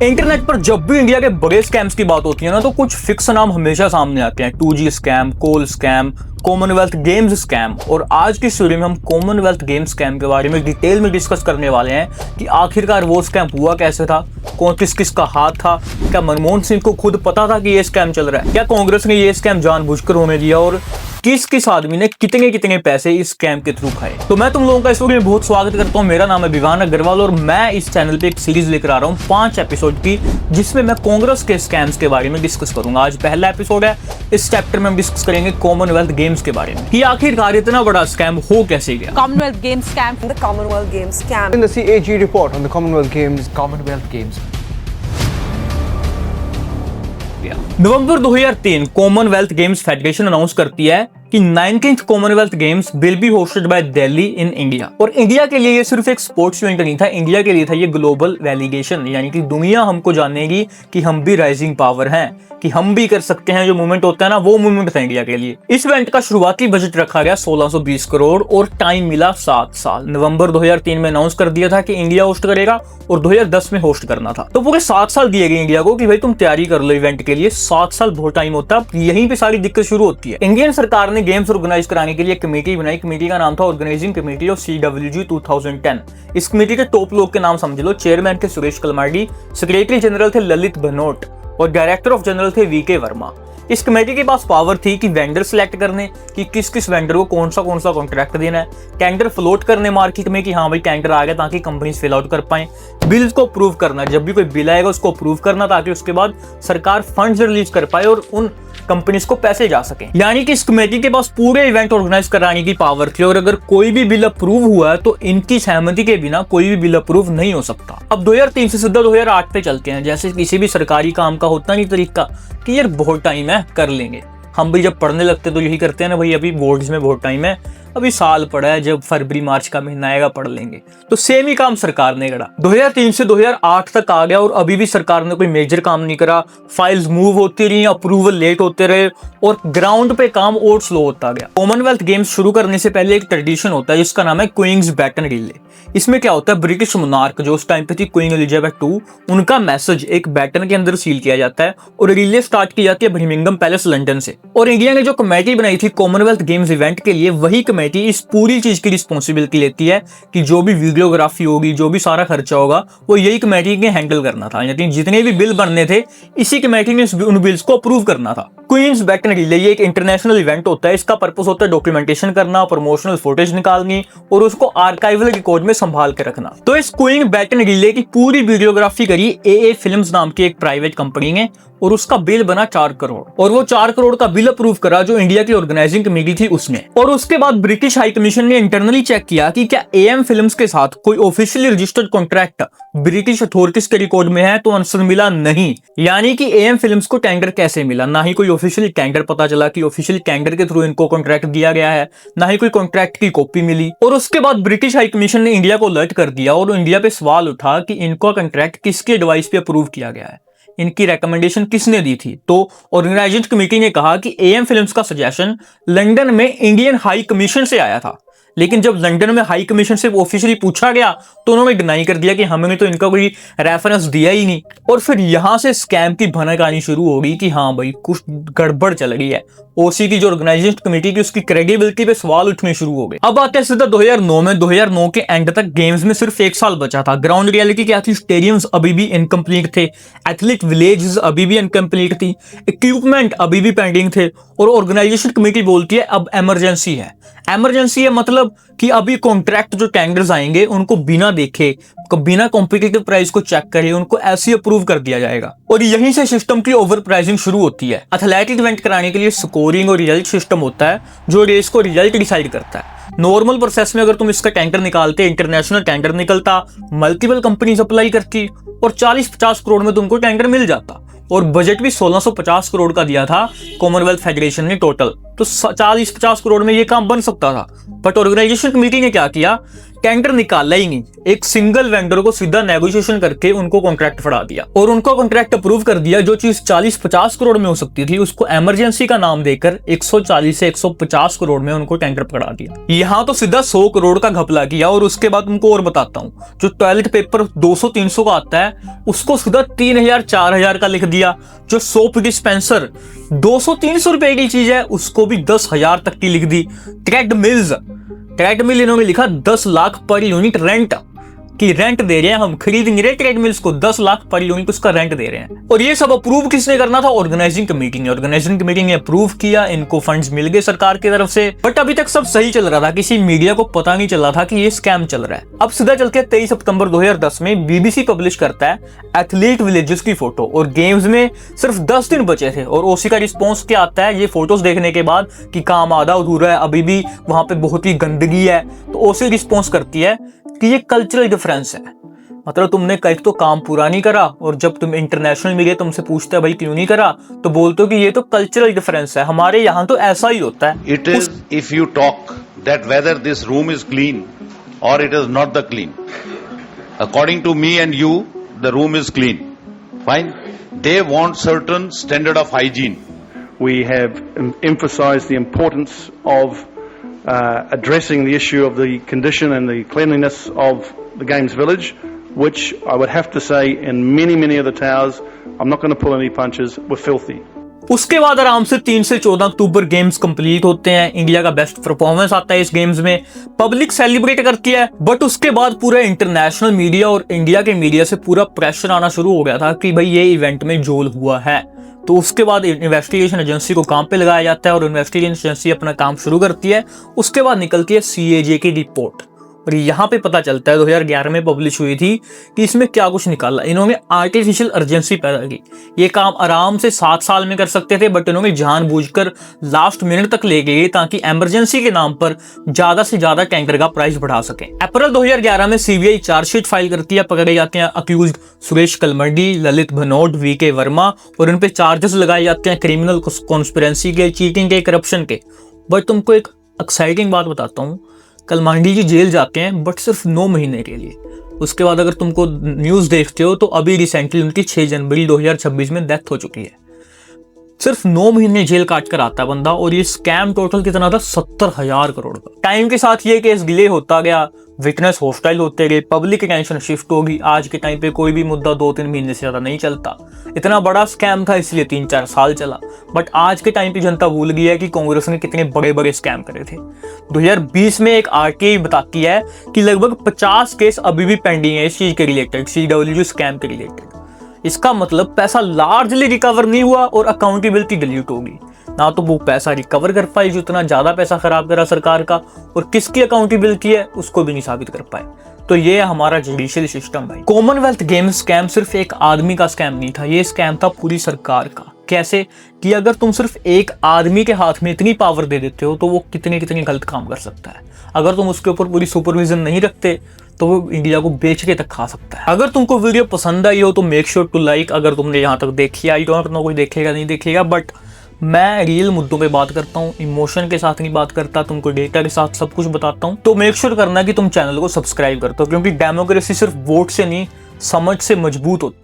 Internet पर जब भी इंडिया के बड़े स्कैम्स की बात होती है ना, तो कुछ फिक्स नाम हमेशा सामने आते हैं। 2G स्कैम, कोल स्कैम, कॉमनवेल्थ गेम्स स्कैम। और आज की स्टोरी में हम कॉमनवेल्थ गेम्स स्कैम के बारे में डिटेल में डिस्कस करने वाले हैं कि आखिरकार वो स्कैम हुआ कैसे था, कौन किस किस का हाथ था, क्या मनमोहन सिंह को खुद पता था कि ये स्कैम चल रहा है, क्या कांग्रेस ने ये स्कैम जानबूझकर होने दिया, और किस किस आदमी ने कितने कितने पैसे इस स्कैम के थ्रू खाए। तो मैं तुम लोगों का इस वीडियो में बहुत स्वागत करता हूं। मेरा नाम है विवान अग्रवाल और मैं इस चैनल पे एक सीरीज लेकर आ रहा हूं 5 एपिसोड की, जिसमें मैं कांग्रेस के स्कैम्स के बारे में डिस्कस करूंगा। आज पहला एपिसोड है। इस चैप्टर में हम डिस्कस करेंगे कॉमनवेल्थ गेम्स के बारे में कि आखिरकार इतना बड़ा स्कैम हो कैसे गया। Commonwealth Games scam. The Commonwealth Games scam. In the CAG report on the Commonwealth Games, November 2003 Commonwealth games federation announce करती है कि 19th Commonwealth games will be hosted by Delhi in India. और इंडिया के लिए ये सिर्फ एक स्पोर्ट्स इवेंट नहीं था, इंडिया के लिए था ये ग्लोबल वैलिडेशन, यानी कि दुनिया हमको जानेगी कि हम भी राइजिंग पावर हैं, कि हम भी कर सकते हैं। जो मूवमेंट होता है ना, वो मूवमेंट था इंडिया के लिए। इस इवेंट का शुरुआती बजट रखा गया 1620 करोड़ और टाइम मिला 7 साल। नवंबर 2003 में अनाउंस कर दिया था कि इंडिया होस्ट करेगा और 2010 में होस्ट करना था। तो पूरे 7 साल दिए गए इंडिया को कि भाई तुम तैयारी कर लो इवेंट के लिए। 7 साल बहुत टाइम होता है। यहीं पे सारी दिक्कत शुरू होती है। इंडियन सरकार ने गेम्स ऑर्गेनाइज कराने के लिए कमेटी बनाई। कमेटी का नाम था ऑर्गेनाइजिंग कमेटी ऑफ CWG 2010। इस कमेटी के टॉप लोग के नाम समझ लो। चेयरमैन थे सुरेश कलमाडी, सेक्रेटरी जनरल थे ललित भनोट और डायरेक्टर ऑफ जनरल थे VK वर्मा। इस कमेटी के पास पावर थी कि वेंडर सिलेक्ट करने, कि किस किस वेंडर को कौन सा कॉन्ट्रैक्ट देना है, टेंडर फ्लोट करने मार्केट में कि हाँ भाई टेंडर आ गया, ताकि कंपनीज फिल आउट कर पाए, बिल्स को अप्रूव करना, जब भी कोई बिल आएगा उसको अप्रूव करना, ताकि उसके बाद सरकार फंड्स रिलीज कर पाए और उन कंपनीज को पैसे जा सके। यानी कि इस कमेटी के पास पूरे इवेंट ऑर्गेनाइज कराने की पावर थी। और अगर कोई भी बिल अप्रूव हुआ है तो इनकी सहमति के बिना कोई भी बिल अप्रूव नहीं हो सकता। अब 2003 से सीधा 2008 पे चलते हैं। जैसे किसी भी सरकारी काम का होता नहीं तरीका कि यार बहुत टाइम है, कर लेंगे। हम भी जब पढ़ने लगते तो यही करते हैं ना, भाई अभी बोर्ड्स में बहुत टाइम है, अभी साल पड़ा है, जब फरवरी मार्च का महीना आएगा पढ़ लेंगे। तो सेम ही काम सरकार ने करा। 2003 से 2008 तक आ गया और अभी भी सरकार ने कोई मेजर काम नहीं करा। फाइल्स मूव होती रही, अप्रूवल लेट होते रहे और ग्राउंड पे काम और स्लो होता गया। कॉमनवेल्थ गेम्स शुरू करने से पहले एक ट्रेडिशन होता है जिसका नाम है क्वींस बैटन रिले। इसमें क्या होता है, ब्रिटिश मोनार्क जो उस टाइम पे थी क्वीन एलिजाबेथ II, उनका मैसेज एक बैटन के अंदर सील किया जाता है और रिले स्टार्ट की जाती है बर्मिंघम पैलेस लंदन से। और इंडिया ने जो कमेटी बनाई थी कॉमनवेल्थ गेम्स इवेंट के लिए, वही कमेटी इस पूरी चीज की रिस्पॉन्सिबिलिटी लेती है कि जो भी वीडियोग्राफी होगी, जो भी सारा खर्चा होगा, वो यही कमेटी ने हैंडल करना था। यानी जितने भी बिल बनने थे, इसी कमेटी ने उन बिल्स को अप्रूव करना था। क्वींस बैटन रिले ये एक इंटरनेशनल इवेंट होता है। इसका पर्पस होता है डॉक्यूमेंटेशन करना, प्रमोशनल फुटेज निकालनी और उसको आर्काइवल रिकॉर्ड में संभाल के रखना। तो इस क्वीन बैटन रिले की पूरी वीडियोग्राफी करी AA फिल्म्स नाम की एक प्राइवेट कंपनी ने और उसका बिल बना 4 करोड़। और वो 4 करोड़ का बिल अप्रूव करा जो इंडिया की ऑर्गेनाइजिंग कमेटी थी उसने। और उसके बाद ब्रिटिश हाई कमीशन ने इंटरनली चेक किया कि क्या AM फिल्म्स के साथ कोई officially registered contract British authorities के रिकॉर्ड में है। तो आंसर मिला नहीं। यानी कि AM फिल्म्स को टेंडर कैसे मिला, ना ही कोई ऑफिशियल टेंडर पता चला कि ऑफिशियल टेंडर के थ्रू इनको कॉन्ट्रैक्ट दिया गया है, ना ही कोई कॉन्ट्रैक्ट की कॉपी मिली। और उसके बाद ब्रिटिश हाई कमीशन ने इंडिया को अलर्ट कर दिया और इंडिया पे सवाल उठा कि इनका कॉन्ट्रैक्ट किसकी एडवाइस पे अप्रूव किया गया है, इनकी रेकमेंडेशन किसने दी थी। तो ऑर्गेनाइजिंग कमेटी ने कहा कि AM फिल्म्स का सजेशन लंदन में इंडियन हाई कमीशन से आया था। लेकिन जब लंदन में हाई कमीशन से ऑफिशियली पूछा गया तो उन्होंने डिनाई कर दिया कि हमने तो इनका कोई रेफरेंस दिया ही नहीं। और फिर यहां से स्कैम की भनक आनी शुरू हो गई कि हाँ भाई कुछ गड़बड़ चल रही है। OC की जो ऑर्गेनाइजिंग कमेटी की, उसकी क्रेडिबिलिटी पे सवाल उठने शुरू हो गए। अब आते हैं सीधा 2009 में। 2009 के एंड तक गेम्स में सिर्फ 1 साल बचा था। ग्राउंड रियलिटी क्या थी, स्टेडियम्स अभी भी इनकम्प्लीट थे, एथलीट विलेजेस अभी भी इनकम्प्लीट थी, इक्विपमेंट अभी भी पेंडिंग थे। और ऑर्गेनाइजेशन कमेटी बोलती है अब इमरजेंसी है। इमरजेंसी है मतलब कि अभी कॉन्ट्रैक्ट जो टेंडर्स आएंगे उनको बिना देखे, बिना कॉम्पिटिटिव प्राइस को चेक करे, उनको ऐसे अप्रूव कर दिया जाएगा। और यहीं से सिस्टम की ओवर प्राइसिंग शुरू होती है। एथलेटिक इवेंट कराने के लिए स्कोरिंग और रिजल्ट सिस्टम होता है जो रेस को रिजल्ट डिसाइड करता है। नॉर्मल प्रोसेस में अगर तुम इसका टेंडर निकालते, इंटरनेशनल टेंडर निकलता, मल्टीपल कंपनीज अप्लाई करती और 40-50 करोड़ में तुमको टेंडर मिल जाता। और बजट भी 1650 करोड़ का दिया था कॉमनवेल्थ फेडरेशन ने टोटल। तो 40-50 करोड़ में ये काम बन सकता था, बट ऑर्गेनाइजेशन कमेटी ने क्या किया, टेंडर निकाला ही नहीं, एक सिंगल वेंडर को सीधा नेगोशिएशन करके उनको कॉन्ट्रैक्ट फड़ा दिया और उनको कॉन्ट्रैक्ट अप्रूव कर दिया। जो चीज 40-50 करोड़ में हो सकती थी उसको इमरजेंसी का नाम देकर 140 से 150 करोड़ में उनको टेंडर पकड़ा दिया। यहाँ तो सीधा 100 करोड़ का घपला किया। और उसके बाद तुमको और बताता हूँ, जो टॉयलेट पेपर 200-300 का आता है उसको सीधा 3000-4000 का लिख दिया। जो सोप डिस्पेंसर 200-300 रुपए की चीज है उसको भी 10,000 तक की लिख दी। ट्रेडमिल इन्होंने लिखा 10 लाख पर यूनिट रेंट की रेंट दे रहे हैं, हम खरीद नहीं रहे ट्रेडमिल्स को, 10 लाख पर यूनिट उसका रेंट दे रहे हैं। और ये सब अप्रूव किसने करना था, ऑर्गेनाइजिंग कमेटी ने। ऑर्गेनाइजिंग कमेटी ने अप्रूव किया, इनको फंड्स मिल गए सरकार की तरफ से। बट अभी तक सब सही चल रहा था, किसी मीडिया को पता नहीं चला था कि ये स्कैम चल रहा है। अब सीधा चल के 23 सितंबर 2010 में बीबीसी पब्लिश करता है एथलीट विलेजेस की फोटो, और गेम्स में सिर्फ 10 दिन बचे थे और ओसी का रिस्पॉन्स क्या आता है ये फोटोज देखने के बाद कि काम आधा अधूरा है, अभी भी वहां पे बहुत ही गंदगी है। तो ओसी रिस्पॉन्स करती है कि ये कल्चरल डिफरेंस है, मतलब तुमने कहीं तो काम पूरा नहीं करा और जब तुम इंटरनेशनल मीडिया तुमसे पूछता है भाई क्यों नहीं करा तो बोलते हो कि ये तो कल्चरल डिफरेंस है, हमारे यहाँ तो ऐसा ही होता है। It is if you talk that whether this room is clean or it is not the clean. According to me and you, the room is clean. Fine. They want certain standard of hygiene. We have emphasised the importance of addressing the issue of the condition and the cleanliness of the Games Village, which I would have to say in many of the towers, I'm not going to pull any punches, were filthy. उसके बाद आराम से 3 से 14 अक्टूबर games complete होते हैं। India का best performance आता है इस गेम्स में, पब्लिक सेलिब्रेट करती है। बट उसके बाद पूरा इंटरनेशनल मीडिया और इंडिया के मीडिया से पूरा प्रेशर आना शुरू हो गया था कि भाई ये इवेंट में जोल हुआ है। तो उसके बाद इन्वेस्टिगेशन एजेंसी को काम पे लगाया जाता है और इन्वेस्टिगेशन एजेंसी अपना काम शुरू करती है। उसके बाद निकलती है CAG की रिपोर्ट और यहाँ पे पता चलता है 2011 में पब्लिश हुई थी कि इसमें क्या कुछ निकाला। इन्होंने आर्टिफिशियल अर्जेंसी पैदा की। ये काम आराम से 7 साल में कर सकते थे, बट इन्होंने जानबूझकर लास्ट मिनट तक ले गए ताकि इमरजेंसी के नाम पर ज्यादा से ज्यादा टैंकर का प्राइस बढ़ा सके। अप्रैल 2011 में CBI चार्जशीट फाइल करती है। पकड़े जाते हैं अक्यूज्ड सुरेश कलमंडी, ललित भनोट, VK वर्मा और इन पे चार्जेस लगाए जाते हैं क्रिमिनल कॉन्स्पिरेंसी के, चीटिंग के, करप्शन के। बट तुमको एक एक्साइटिंग बात बताता हूँ, कलमांडी जी जेल जाते हैं बट सिर्फ 9 महीने के लिए। उसके बाद अगर तुमको न्यूज़ देखते हो तो अभी रिसेंटली उनकी 6 जनवरी 2026 में डेथ हो चुकी है। सिर्फ 9 महीने जेल काट कर आता है बंदा। और ये स्कैम टोटल कितना था, 70,000 करोड़ का। टाइम के साथ ये केस डिले होता गया, विटनेस हॉस्टाइल होते गए, पब्लिक अटेंशन शिफ्ट होगी। आज के टाइम पे कोई भी मुद्दा 2-3 महीने से ज्यादा नहीं चलता। इतना बड़ा स्कैम था इसलिए 3-4 साल चला। बट आज के टाइम पे जनता भूल गई है कि कांग्रेस ने कितने बड़े बड़े स्कैम करे थे। 2020 में एक RTI बताती है कि लगभग 50 केस अभी भी पेंडिंग है इस चीज के रिलेटेड, CWG स्कैम के रिलेटेड। इसका मतलब पैसा लार्जली रिकवर नहीं हुआ और अकाउंटेबिलिटी डिलीट होगी। ना तो वो पैसा रिकवर कर पाए जो इतना ज्यादा पैसा खराब करा सरकार का, और किसकी अकाउंटेबिलिटी है उसको भी नहीं साबित कर पाए। तो ये हमारा जुडिशियल सिस्टम भाई। कॉमनवेल्थ गेम्स स्कैम सिर्फ एक आदमी का स्कैम नहीं था, ये स्कैम था पूरी सरकार का। कैसे कि अगर तुम सिर्फ एक आदमी के हाथ में इतनी पावर दे देते हो तो वो कितने गलत काम कर सकता है। अगर तुम उसके ऊपर पूरी सुपरविजन नहीं रखते तो वो इंडिया को बेच के तक खा सकता है। अगर तुमको वीडियो पसंद आई हो तो मेक श्योर टू लाइक। अगर तुमने यहाँ तक देखी, आई डोंट नो कोई देखेगा नहीं देखेगा, बट मैं रियल मुद्दों पे बात करता हूँ, इमोशन के साथ नहीं बात करता, तुमको डेटा के साथ सब कुछ बताता हूँ। तो मेक श्योर करना कि तुम चैनल को सब्सक्राइब करते हो, क्योंकि डेमोक्रेसी सिर्फ वोट से नहीं समझ से मजबूत होती है।